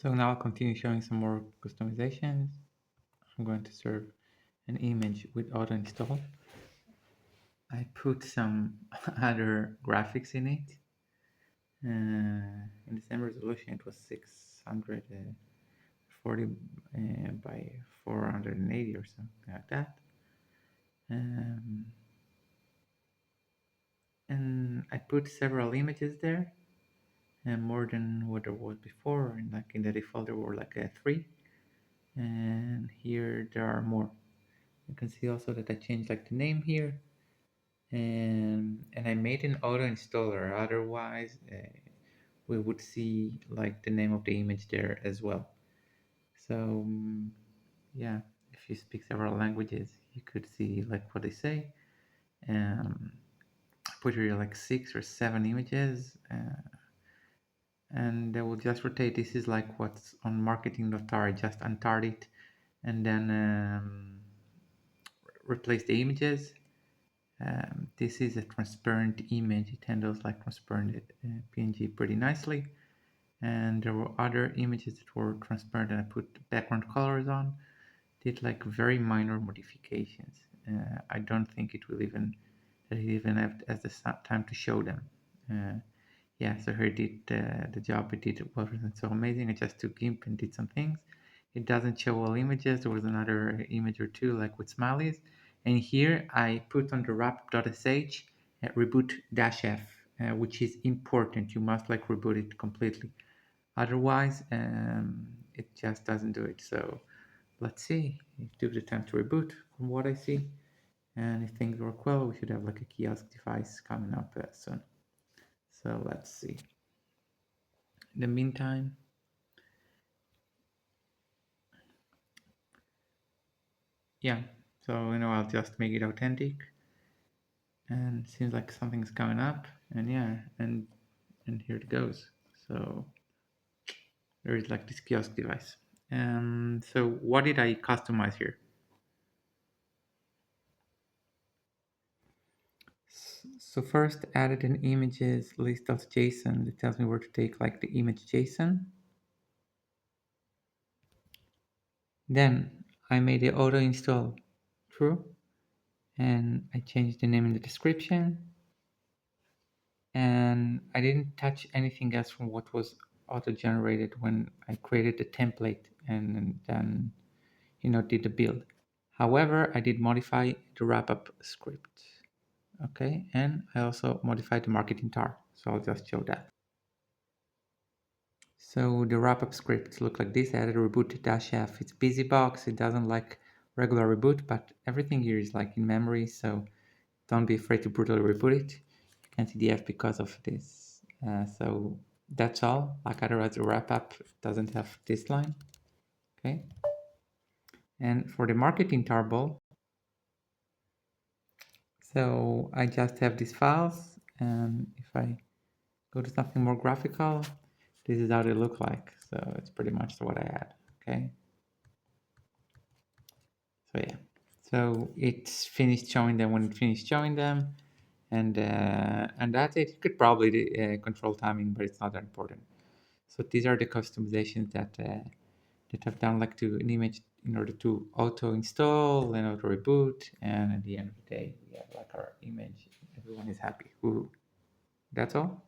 So now I'll continue showing some more customizations. I'm going to serve an image with auto install. I put some other graphics in it. In the same resolution, it was 640 by 480 or something like that. And I put several images there, and more than what there was before. And like in the default, there were like 3, and here there are more. You can see also that I changed like the name here, and I made an auto installer. Otherwise, we would see like the name of the image there as well. So yeah, if you speak several languages, you could see like what they say. Put here like 6 or 7 images, and they will just rotate. This is like what's on marketing.tar. Just untard it, and then replace the images. This is a transparent image. It handles like transparent PNG pretty nicely. And there were other images that were transparent and I put background colors on. Did like very minor modifications. I don't think it will even have as the time to show them. Yeah, so here did the job it did wasn't so amazing. I just took GIMP and did some things. It doesn't show all images. There was another image or two like with smileys. And here I put on the wrap.sh reboot-f, which is important. You must like reboot it completely. Otherwise, it just doesn't do it. So let's see. It took the time to reboot from what I see. And if things work well, we should have like a kiosk device coming up soon. So let's see. In the meantime, yeah, so I'll just make it authentic, and it seems like something's coming up, and yeah, and here it goes. So there is like this kiosk device. So what did I customize here? So first added an images list.json that tells me where to take like the image JSON. Then I made the auto install true, and I changed the name in the description, and I didn't touch anything else from what was auto-generated when I created the template and then did the build. However, I did modify the wrap-up script. Okay, and I also modified the marketing tar, so I'll just show that. So the wrap-up scripts look like this. I added a reboot-f. It's busy box. It doesn't like regular reboot, but everything here is like in memory, so don't be afraid to brutally reboot it. You can see the F because of this. So that's all. Like otherwise the wrap-up doesn't have this line. Okay. And for the marketing tarball, so I just have these files, and if I go to something more graphical, this is how they look like. So it's pretty much what I had. Okay. So yeah. So it's finished showing them when it finished showing them, and that's it. You could probably control timing, but it's not that important. So these are the customizations that I've done, like to an image in order to auto install and auto reboot, and at the end of the day, we have like our image. Everyone is happy. Woo. That's all.